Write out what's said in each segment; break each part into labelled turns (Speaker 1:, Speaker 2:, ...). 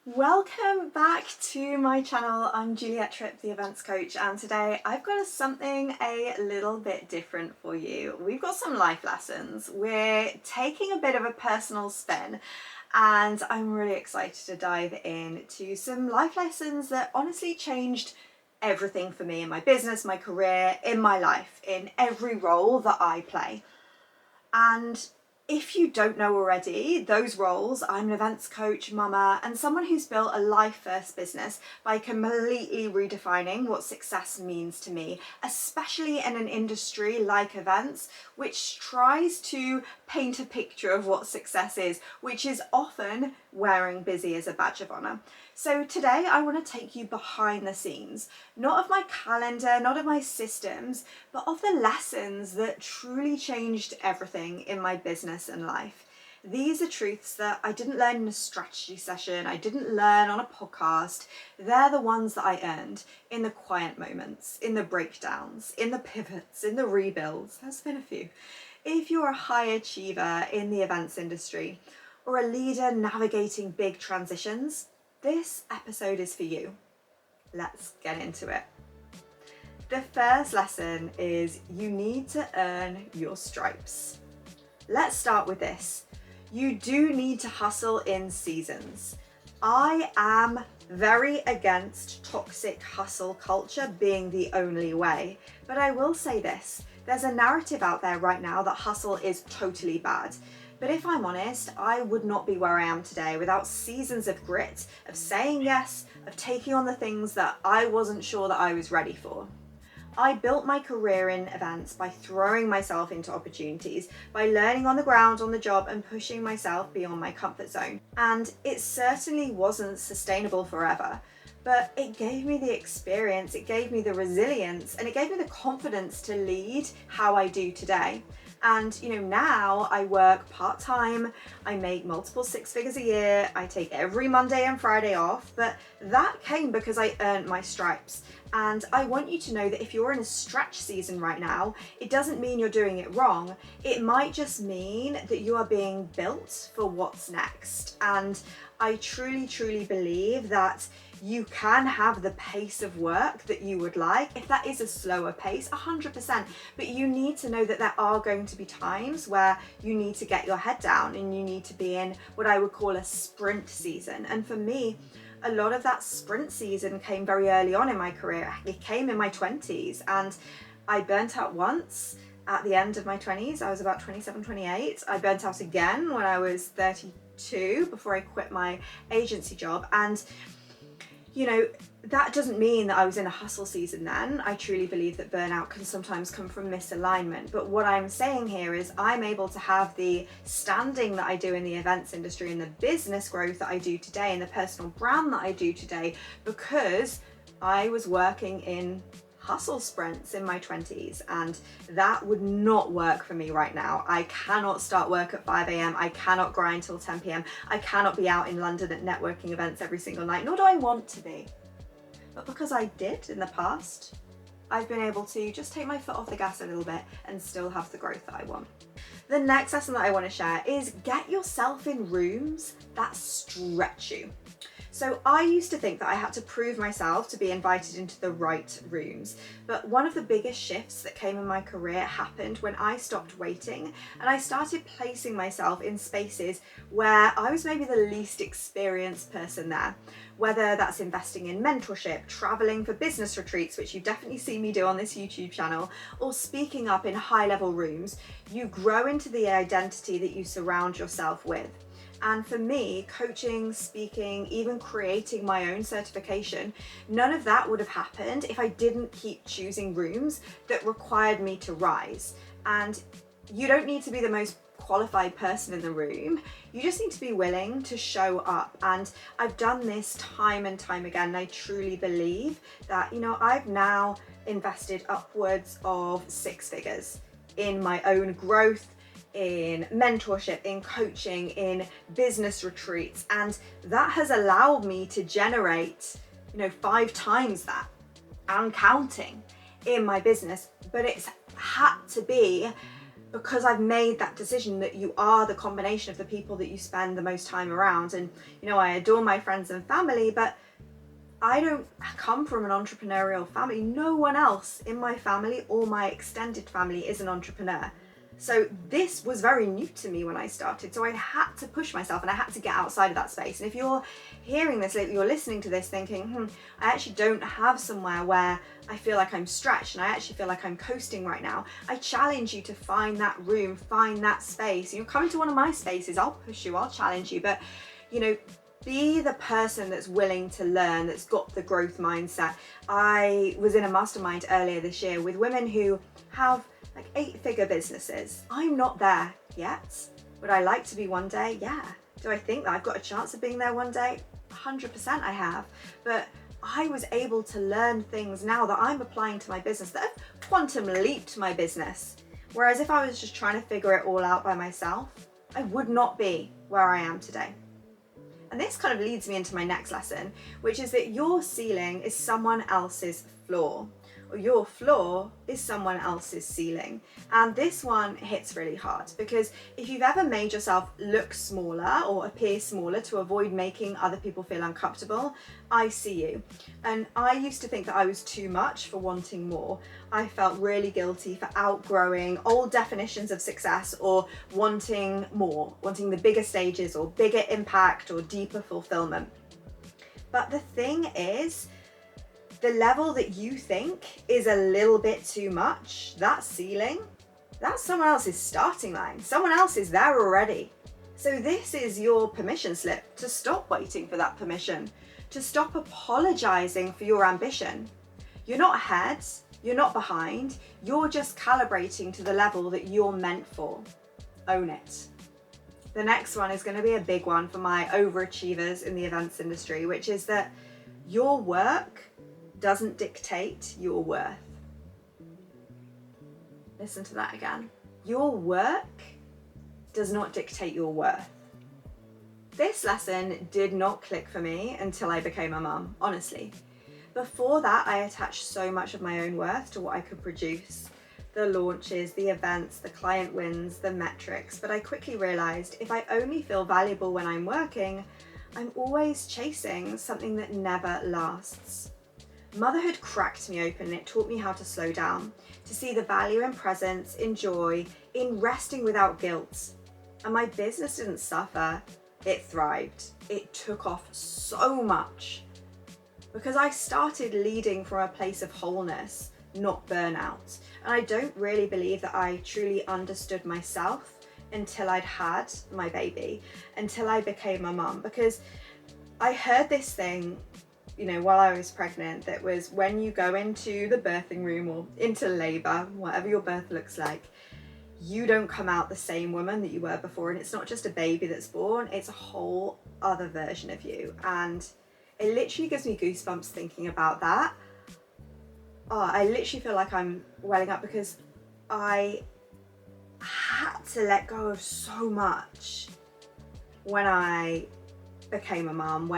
Speaker 1: Welcome back to my channel. I'm Juliet Tripp, the events coach, and today I've got something a little bit different for you. We've got some life lessons. We're taking a bit of a personal spin, and I'm really excited to dive into some life lessons that honestly changed everything for me in my business, my career, in my life, in every role that I play. And if you don't know already, those roles, I'm an events coach, mama, and someone who's built a life first business by completely redefining what success means to me, especially in an industry like events, which tries to paint a picture of what success is, which is often wearing busy as a badge of honor. So today I want to take you behind the scenes, not of my calendar, not of my systems, but of the lessons that truly changed everything in my business and life. These are truths that I didn't learn in a strategy session, I didn't learn on a podcast. They're the ones that I earned in the quiet moments, in the breakdowns, in the pivots, in the rebuilds. There's been a few. If you're a high achiever in the events industry or a leader navigating big transitions, this episode is for you. Let's get into it. The first lesson is you need to earn your stripes. Let's start with this. You do need to hustle in seasons. I am very against toxic hustle culture being the only way, but I will say this. There's a narrative out there right now that hustle is totally bad. But if I'm honest, I would not be where I am today without seasons of grit, of saying yes, of taking on the things that I wasn't sure that I was ready for. I built my career in events by throwing myself into opportunities, by learning on the ground, on the job, and pushing myself beyond my comfort zone. And it certainly wasn't sustainable forever, but it gave me the experience, it gave me the resilience, and it gave me the confidence to lead how I do today. And now I work part-time, I make multiple six figures a year, I take every Monday and Friday off, but that came because I earned my stripes. And I want you to know that if you're in a stretch season right now, it doesn't mean you're doing it wrong. It might just mean that you are being built for what's next. And I truly, truly believe that you can have the pace of work that you would like. If that is a slower pace, 100%, but you need to know that there are going to be times where you need to get your head down and you need to be in what I would call a sprint season. And for me, a lot of that sprint season came very early on in my career. It came in my 20s, and I burnt out once at the end of my 20s. I was about 27, 28. I burnt out again when I was 32 before I quit my agency job. And that doesn't mean that I was in a hustle season then. I truly believe that burnout can sometimes come from misalignment. But what I'm saying here is I'm able to have the standing that I do in the events industry and the business growth that I do today and the personal brand that I do today because I was working in hustle sprints in my 20s, and that would not work for me right now. I cannot start work at 5 a.m. I cannot grind till 10 p.m. I cannot be out in London at networking events every single night, nor do I want to be. But because I did in the past, I've been able to just take my foot off the gas a little bit and still have the growth that I want. The next lesson that I want to share is get yourself in rooms that stretch you. So I used to think that I had to prove myself to be invited into the right rooms. But one of the biggest shifts that came in my career happened when I stopped waiting and I started placing myself in spaces where I was maybe the least experienced person there. Whether that's investing in mentorship, traveling for business retreats, which you've definitely seen me do on this YouTube channel, or speaking up in high-level rooms, you grow into the identity that you surround yourself with. And for me, coaching, speaking, even creating my own certification, none of that would have happened if I didn't keep choosing rooms that required me to rise. And you don't need to be the most qualified person in the room. You just need to be willing to show up. And I've done this time and time again. And I truly believe that, I've now invested upwards of six figures in my own growth, in mentorship, in coaching, in business retreats, and that has allowed me to generate 5 times that and counting in my business. But it's had to be because I've made that decision that you are the combination of the people that you spend the most time around. And, you know, I adore my friends and family, but I don't come from an entrepreneurial family. No one else in my family or my extended family is an entrepreneur. So this was very new to me when I started. So I had to push myself and I had to get outside of that space. And if you're hearing this, you're listening to this thinking, I actually don't have somewhere where I feel like I'm stretched and I actually feel like I'm coasting right now, I challenge you to find that room, find that space. You come into one of my spaces, I'll push you, I'll challenge you, but you know, be the person that's willing to learn, that's got the growth mindset. I was in a mastermind earlier this year with women who have like 8-figure businesses. I'm not there yet. Would I like to be one day? Yeah. Do I think that I've got a chance of being there one day? 100% I have. But I was able to learn things now that I'm applying to my business that have quantum leaped my business. Whereas if I was just trying to figure it all out by myself, I would not be where I am today. And this kind of leads me into my next lesson, which is that your ceiling is someone else's floor, or your floor is someone else's ceiling. And this one hits really hard because if you've ever made yourself look smaller or appear smaller to avoid making other people feel uncomfortable, I see you. And I used to think that I was too much for wanting more. I felt really guilty for outgrowing old definitions of success or wanting more, wanting the bigger stages or bigger impact or deeper fulfillment. But the thing is, the level that you think is a little bit too much, that ceiling, that's someone else's starting line. Someone else is there already. So this is your permission slip to stop waiting for that permission, to stop apologizing for your ambition. You're not ahead, you're not behind, you're just calibrating to the level that you're meant for. Own it. The next one is going to be a big one for my overachievers in the events industry, which is that your work doesn't dictate your worth. Listen to that again. Your work does not dictate your worth. This lesson did not click for me until I became a mum, honestly. Before that, I attached so much of my own worth to what I could produce. The launches, the events, the client wins, the metrics. But I quickly realized if I only feel valuable when I'm working, I'm always chasing something that never lasts. Motherhood cracked me open and it taught me how to slow down, to see the value in presence, in joy, in resting without guilt. And my business didn't suffer, it thrived. It took off so much because I started leading from a place of wholeness, not burnout. And I don't really believe that I truly understood myself until I'd had my baby, until I became a mum, because I heard this thing, you know, while I was pregnant, that was when you go into the birthing room or into labor, whatever your birth looks like, you don't come out the same woman that you were before. And it's not just a baby that's born, it's a whole other version of you. And it literally gives me goosebumps thinking about that. Oh, I literally feel like I'm welling up because I had to let go of so much when I became a mum,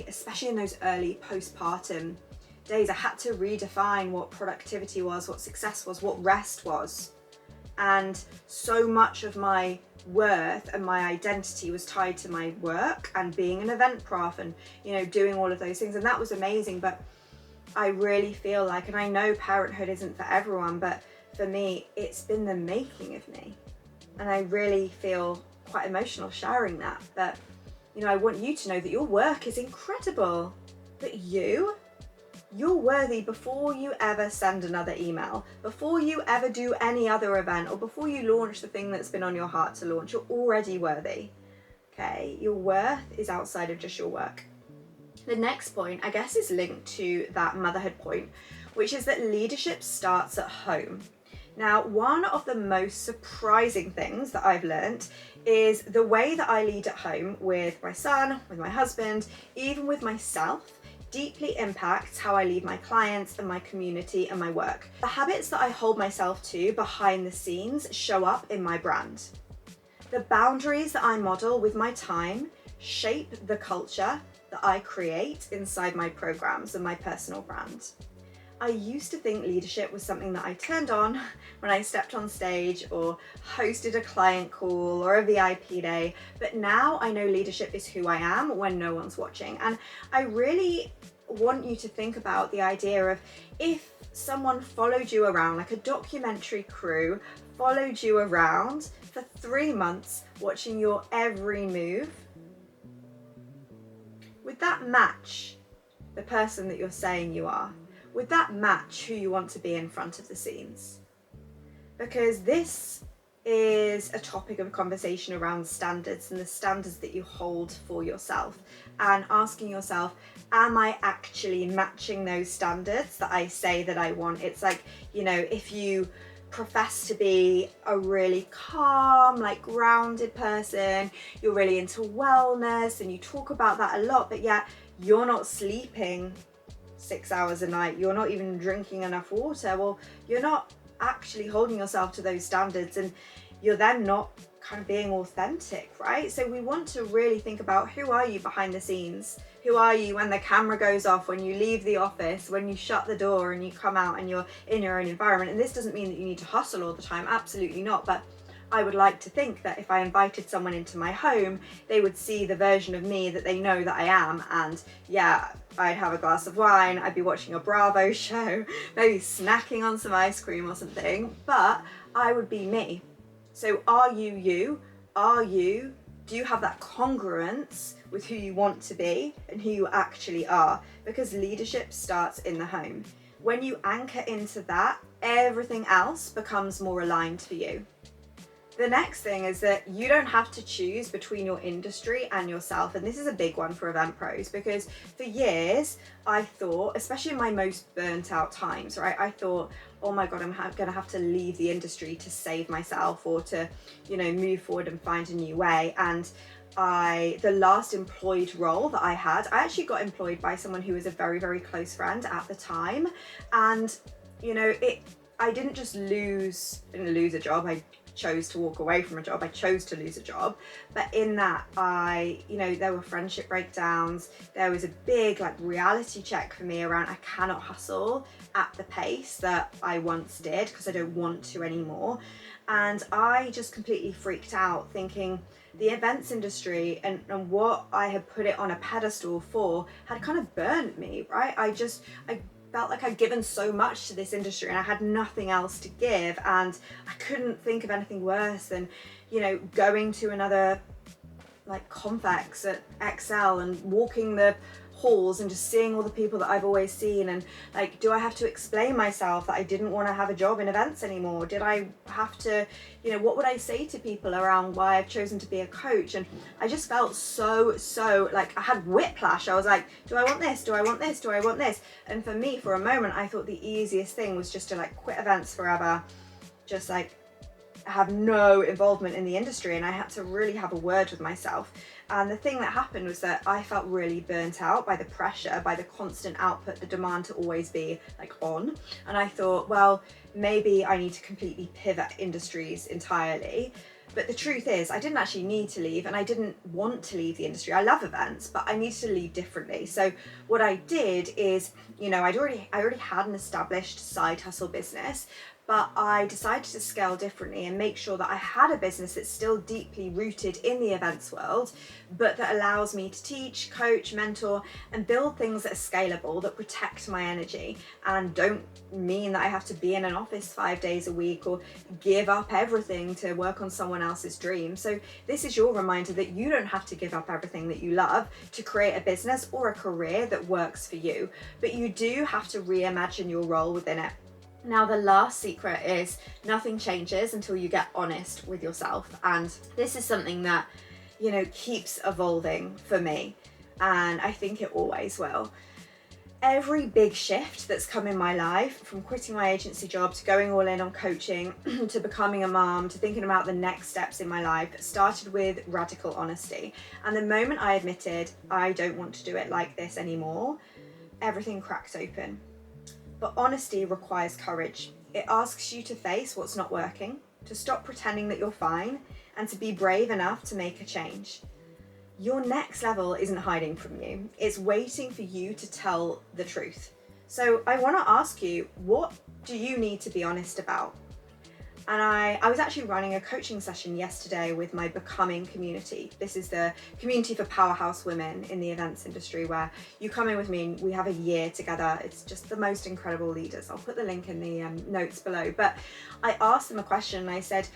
Speaker 1: especially in those early postpartum days, I had to redefine what productivity was, what success was, what rest was. And so much of my worth and my identity was tied to my work and being an event prof and, you know, doing all of those things. And that was amazing. But I really feel like, and I know parenthood isn't for everyone, but for me, it's been the making of me. And I really feel quite emotional sharing that. But you know, I want you to know that your work is incredible, that you're worthy before you ever send another email, before you ever do any other event, or before you launch the thing that's been on your heart to launch. You're already worthy, okay? Your worth is outside of just your work. The next point, I guess, is linked to that motherhood point, which is that leadership starts at home. Now, one of the most surprising things that I've learned is the way that I lead at home with my son, with my husband, even with myself, deeply impacts how I lead my clients and my community and my work. The habits that I hold myself to behind the scenes show up in my brand. The boundaries that I model with my time shape the culture that I create inside my programs and my personal brand. I used to think leadership was something that I turned on when I stepped on stage or hosted a client call or a VIP day, but now I know leadership is who I am when no one's watching. And I really want you to think about the idea of if someone followed you around, like a documentary crew followed you around for 3 months watching your every move, would that match the person that you're saying you are? Would that match who you want to be in front of the scenes? Because this is a topic of conversation around standards and the standards that you hold for yourself, and asking yourself, am I actually matching those standards that I say that I want? It's like, you know, if you profess to be a really calm, like grounded person, you're really into wellness and you talk about that a lot, but yet you're not sleeping 6 hours a night, you're not even drinking enough water, well, you're not actually holding yourself to those standards, and you're then not kind of being authentic, right? So we want to really think about, who are you behind the scenes? Who are you when the camera goes off, when you leave the office, when you shut the door and you come out and you're in your own environment? And this doesn't mean that you need to hustle all the time, absolutely not, but I would like to think that if I invited someone into my home, they would see the version of me that they know that I am. And yeah, I'd have a glass of wine, I'd be watching a Bravo show, maybe snacking on some ice cream or something, but I would be me. So are you you? Do you have that congruence with who you want to be and who you actually are? Because leadership starts in the home. When you anchor into that, everything else becomes more aligned for you. The next thing is that you don't have to choose between your industry and yourself. And this is a big one for event pros, because for years I thought, especially in my most burnt out times, right? I thought, oh my God, I'm gonna have to leave the industry to save myself, or to, you know, move forward and find a new way. And the last employed role that I had, I actually got employed by someone who was a very, very close friend at the time. And, you know, I didn't lose a job. I chose to walk away from a job. I chose to lose a job. But in that, there were friendship breakdowns. There was a big reality check for me around, I cannot hustle at the pace that I once did because I don't want to anymore. And I just completely freaked out, thinking the events industry and what I had put it on a pedestal for had kind of burned me, right? I felt like I'd given so much to this industry and I had nothing else to give, and I couldn't think of anything worse than, you know, going to another Convex at Excel and walking the halls and just seeing all the people that I've always seen, and do I have to explain myself that I didn't want to have a job in events anymore? Did I have to, what would I say to people around why I've chosen to be a coach? And I just felt so I had whiplash. I was like, do I want this? Do I want this? Do I want this? And for me, for a moment, I thought the easiest thing was just to quit events forever, just have no involvement in the industry. And I had to really have a word with myself. And the thing that happened was that I felt really burnt out by the pressure, by the constant output, the demand to always be on. And I thought, well, maybe I need to completely pivot industries entirely. But the truth is, I didn't actually need to leave, and I didn't want to leave the industry. I love events, but I needed to leave differently. So what I did is, I already had an established side hustle business, but I decided to scale differently and make sure that I had a business that's still deeply rooted in the events world, but that allows me to teach, coach, mentor, and build things that are scalable, that protect my energy and don't mean that I have to be in an office 5 days a week or give up everything to work on someone else's dream. So this is your reminder that you don't have to give up everything that you love to create a business or a career that works for you, but you do have to reimagine your role within it. Now, the last secret is nothing changes until you get honest with yourself. And this is something that, keeps evolving for me. And I think it always will. Every big shift that's come in my life, from quitting my agency job to going all in on coaching, to becoming a mom, to thinking about the next steps in my life, started with radical honesty. And the moment I admitted I don't want to do it like this anymore, everything cracked open. But honesty requires courage. It asks you to face what's not working, to stop pretending that you're fine, and to be brave enough to make a change. Your next level isn't hiding from you. It's waiting for you to tell the truth. So I want to ask you, what do you need to be honest about? And I was actually running a coaching session yesterday with my Becoming community. This is the community for powerhouse women in the events industry, where you come in with me and we have a year together. It's just the most incredible leaders. I'll put the link in the notes below. But I asked them a question and I said,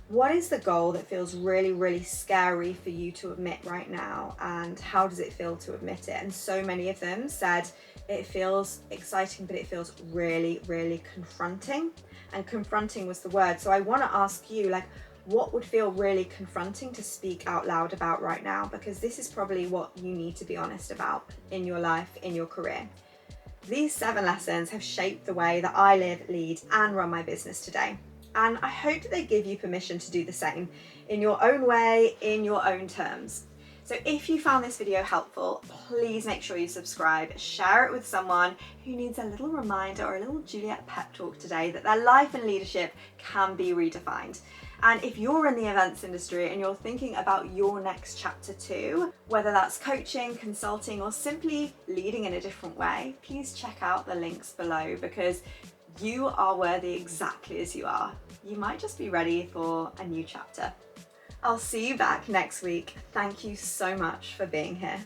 Speaker 1: what is the goal that feels really, really scary for you to admit right now? And how does it feel to admit it? And so many of them said it feels exciting, but it feels really, really confronting. And confronting was the word. So I want to ask you, like, what would feel really confronting to speak out loud about right now? Because this is probably what you need to be honest about in your life, in your career. These 7 lessons have shaped the way that I live, lead, and run my business today. And I hope that they give you permission to do the same in your own way, in your own terms. So if you found this video helpful, please make sure you subscribe, share it with someone who needs a little reminder or a little Juliet pep talk today that their life and leadership can be redefined. And if you're in the events industry and you're thinking about your next chapter too, whether that's coaching, consulting, or simply leading in a different way, please check out the links below, because you are worthy exactly as you are. You might just be ready for a new chapter. I'll see you back next week. Thank you so much for being here.